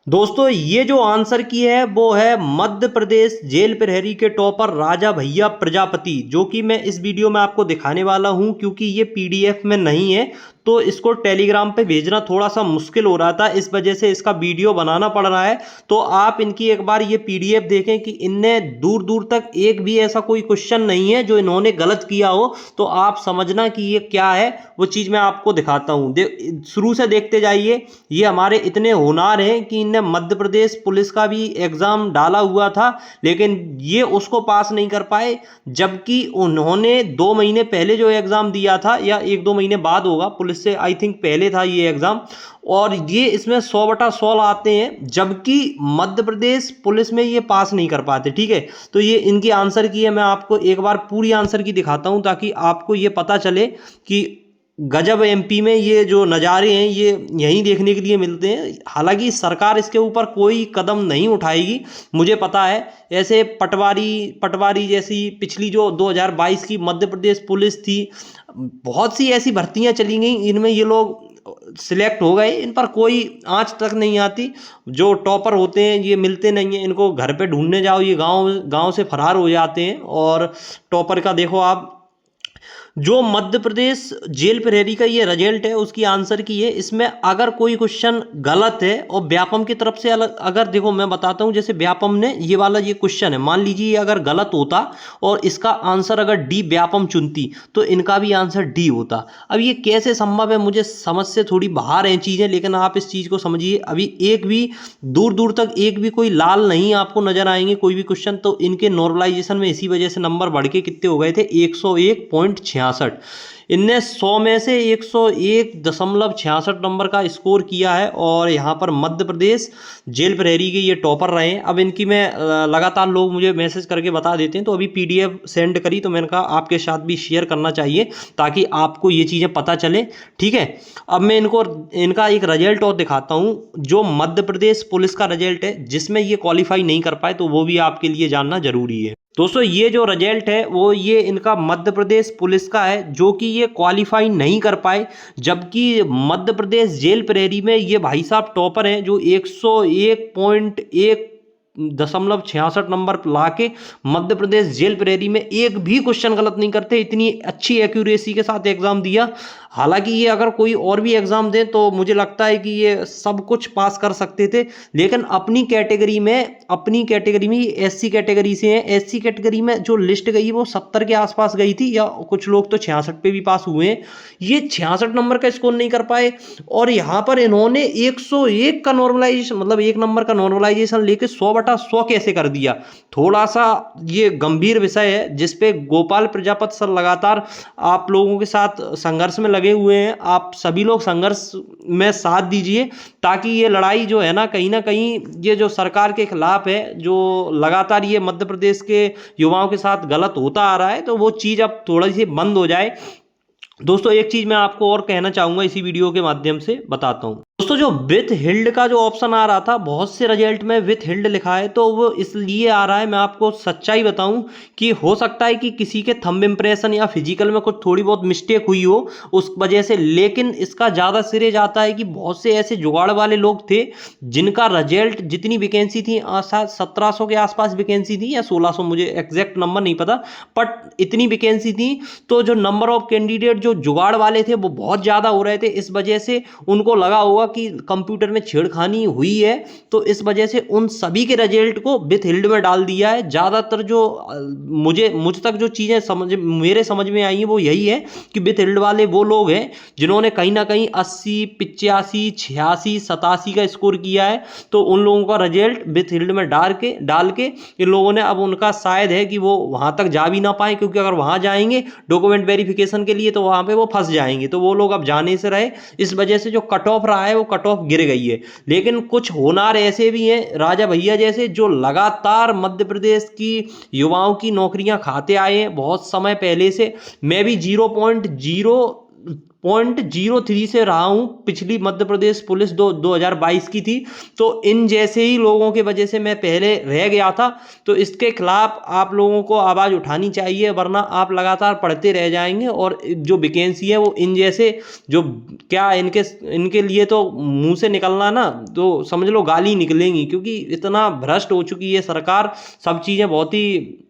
दोस्तों ये जो आंसर की है वो है मध्य प्रदेश जेल प्रहरी के टॉपर राजा भैया प्रजापति, जो कि मैं इस वीडियो में आपको दिखाने वाला हूं क्योंकि ये पीडीएफ में नहीं है। तो इसको टेलीग्राम पे भेजना थोड़ा सा मुश्किल हो रहा था, इस वजह से इसका वीडियो बनाना पड़ रहा है। तो आप इनकी एक बार ये पीडीएफ देखें कि इनने दूर दूर तक एक भी ऐसा कोई क्वेश्चन नहीं है जो इन्होंने गलत किया हो, तो आप समझना कि ये क्या है वो चीज़ मैं आपको दिखाता हूँ। शुरू से देखते जाइए। ये हमारे इतने होनहार हैं कि इनने मध्य प्रदेश पुलिस का भी एग्ज़ाम डाला हुआ था, लेकिन ये उसको पास नहीं कर पाए। जबकि उन्होंने 2 महीने पहले जो एग्ज़ाम दिया था, या 1-2 महीने बाद होगा, पुलिस से आई थिंक पहले था ये एग्ज़ाम, और ये इसमें 100/100 आते हैं, जबकि मध्य प्रदेश पुलिस में ये पास नहीं कर पाते। ठीक है, तो ये इनकी आंसर की है। मैं आपको एक बार पूरी आंसर की दिखाता हूं ताकि आपको ये पता चले कि गजब एमपी में ये जो नज़ारे हैं ये यहीं देखने के लिए मिलते हैं। हालांकि सरकार इसके ऊपर कोई कदम नहीं उठाएगी, मुझे पता है। ऐसे पटवारी पटवारी जैसी पिछली जो 2022 की मध्य प्रदेश पुलिस थी, बहुत सी ऐसी भर्तियां चली गई, इनमें ये लोग सिलेक्ट हो गए, इन पर कोई आंच तक नहीं आती। जो टॉपर होते हैं ये मिलते नहीं हैं, इनको घर पे ढूंढने जाओ ये गांव गांव से फरार हो जाते हैं। और टॉपर का देखो आप, जो मध्य प्रदेश जेल प्रहरी का ये रिजल्ट है उसकी आंसर की है। इसमें अगर कोई क्वेश्चन गलत है और व्यापम की तरफ से अलग, अगर देखो मैं बताता हूं, जैसे व्यापम ने ये वाला ये क्वेश्चन है, मान लीजिए अगर गलत होता और इसका आंसर अगर डी व्यापम चुनती तो इनका भी आंसर डी होता। अब ये कैसे संभव है, मुझे समझ से थोड़ी बाहर हैं चीज़ें, लेकिन आप इस चीज़ को समझिए। अभी एक भी दूर दूर तक एक भी कोई लाल नहीं आपको नजर आएंगे कोई भी क्वेश्चन। तो इनके नॉर्मलाइजेशन में इसी वजह से नंबर बढ़ के कितने हो गए थे, 101.66। इनने 100 में से 101.66 नंबर का स्कोर किया है, और यहाँ पर मध्य प्रदेश जेल प्रहरी के ये टॉपर रहे हैं। अब इनकी मैं लगातार लोग मुझे मैसेज करके बता देते हैं, तो अभी पीडीएफ सेंड करी तो मैंने कहा आपके साथ भी शेयर करना चाहिए ताकि आपको ये चीज़ें पता चले। ठीक है, अब मैं इनको इनका एक रिजल्ट और दिखाता हूँ, जो मध्य प्रदेश पुलिस का रिजल्ट है जिसमें ये क्वालिफाई नहीं कर पाए, तो वो भी आपके लिए जानना जरूरी है। दोस्तों ये जो रिजल्ट है वो ये इनका मध्य प्रदेश पुलिस का है, जो कि ये क्वालिफाई नहीं कर पाए। जबकि मध्य प्रदेश जेल प्रहरी में ये भाई साहब टॉपर हैं, जो 101.1 नंबर ला के मध्य प्रदेश जेल प्रहरी में एक भी क्वेश्चन गलत नहीं करते। इतनी अच्छी एक्यूरेसी के साथ एग्जाम दिया। हालांकि ये अगर कोई और भी एग्जाम दें तो मुझे लगता है कि ये सब कुछ पास कर सकते थे, लेकिन अपनी कैटेगरी में एससी कैटेगरी से हैं। एससी कैटेगरी में जो लिस्ट गई वो 70 के आसपास गई थी, या कुछ लोग तो 66 पे भी पास हुए हैं। ये 66 नंबर का स्कोर नहीं कर पाए, और यहाँ पर इन्होंने 101 का नॉर्मलाइजेशन, मतलब 1 नंबर का नॉर्मलाइजेशन लेके 100/100 कैसे कर दिया। थोड़ा सा ये गंभीर विषय है जिसपे गोपाल प्रजापति सर लगातार आप लोगों के साथ संघर्ष में लगे हुए हैं। आप सभी लोग संघर्ष में साथ दीजिए ताकि ये लड़ाई जो है ना कहीं ये जो सरकार के खिलाफ है, जो लगातार ये मध्य प्रदेश के युवाओं के साथ गलत होता आ रहा है, तो वो चीज़ अब थोड़ी सी बंद हो जाए। दोस्तों एक चीज़ मैं आपको और कहना चाहूँगा, इसी वीडियो के माध्यम से बताता हूँ। दोस्तों जो विथ हिल्ड का जो ऑप्शन आ रहा था, बहुत से रिजल्ट में विथ हिल्ड लिखा है, तो वो इसलिए आ रहा है, मैं आपको सच्चाई बताऊं कि हो सकता है कि किसी के थंब इम्प्रेशन या फिजिकल में कुछ थोड़ी बहुत मिस्टेक हुई हो उस वजह से, लेकिन इसका ज़्यादा सिरे जाता है कि बहुत से ऐसे जुगाड़ वाले लोग थे जिनका रिजल्ट, जितनी वैकेंसी थी, 1700 के आसपास वैकेंसी थी या 1600, मुझे एग्जैक्ट नंबर नहीं पता, बट इतनी वैकेंसी थी। तो जो नंबर ऑफ कैंडिडेट जो जुगाड़ वाले थे वो बहुत ज़्यादा हो रहे थे, इस वजह से उनको लगा होगा कि कंप्यूटर में छेड़खानी हुई है, तो इस वजह से उन सभी के रिजल्ट को विथ हिल्ड में डाल दिया है। ज़्यादातर जो मुझ तक जो चीज़ें मेरे समझ में आई हैं वो यही है कि विथ हिल्ड वाले वो लोग हैं जिन्होंने कहीं ना कहीं 80, 85, 86, 87 का स्कोर किया है, तो उन लोगों का रिजल्ट विथ हिल्ड में डाल के इन लोगों ने, अब उनका शायद है कि वो वहाँ तक जा भी ना पाए, क्योंकि अगर वहाँ जाएंगे डॉक्यूमेंट वेरिफिकेशन के लिए तो वहाँ पे वो फंस जाएंगे, तो वो लोग अब जाने से रहे। इस वजह से जो कट ऑफ रहा है वो कट ऑफ गिर गई है। लेकिन कुछ होनहार ऐसे भी हैं, राजा भैया जैसे, जो लगातार मध्य प्रदेश की युवाओं की नौकरियां खाते आए हैं बहुत समय पहले से। मैं भी 0.03 से रहा हूँ। पिछली मध्य प्रदेश पुलिस 2022 की थी, तो इन जैसे ही लोगों की वजह से मैं पहले रह गया था। तो इसके खिलाफ आप लोगों को आवाज़ उठानी चाहिए, वरना आप लगातार पढ़ते रह जाएंगे और जो वैकेंसी है वो इन जैसे जो क्या इनके लिए तो मुंह से निकलना ना तो समझ लो गाली निकलेंगी, क्योंकि इतना भ्रष्ट हो चुकी है सरकार, सब चीज़ें बहुत ही।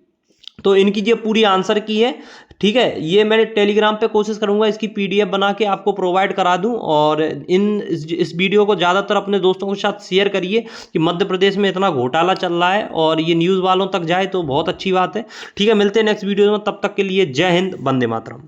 तो इनकी ये पूरी आंसर की है, ठीक है। ये मैं टेलीग्राम पे कोशिश करूंगा इसकी पीडीएफ बना के आपको प्रोवाइड करा दूं। और इस वीडियो को ज़्यादातर अपने दोस्तों के साथ शेयर करिए कि मध्य प्रदेश में इतना घोटाला चल रहा है और ये न्यूज़ वालों तक जाए तो बहुत अच्छी बात है। ठीक है, मिलते हैं नेक्स्ट वीडियो में, तब तक के लिए जय हिंद, वंदे मातरम।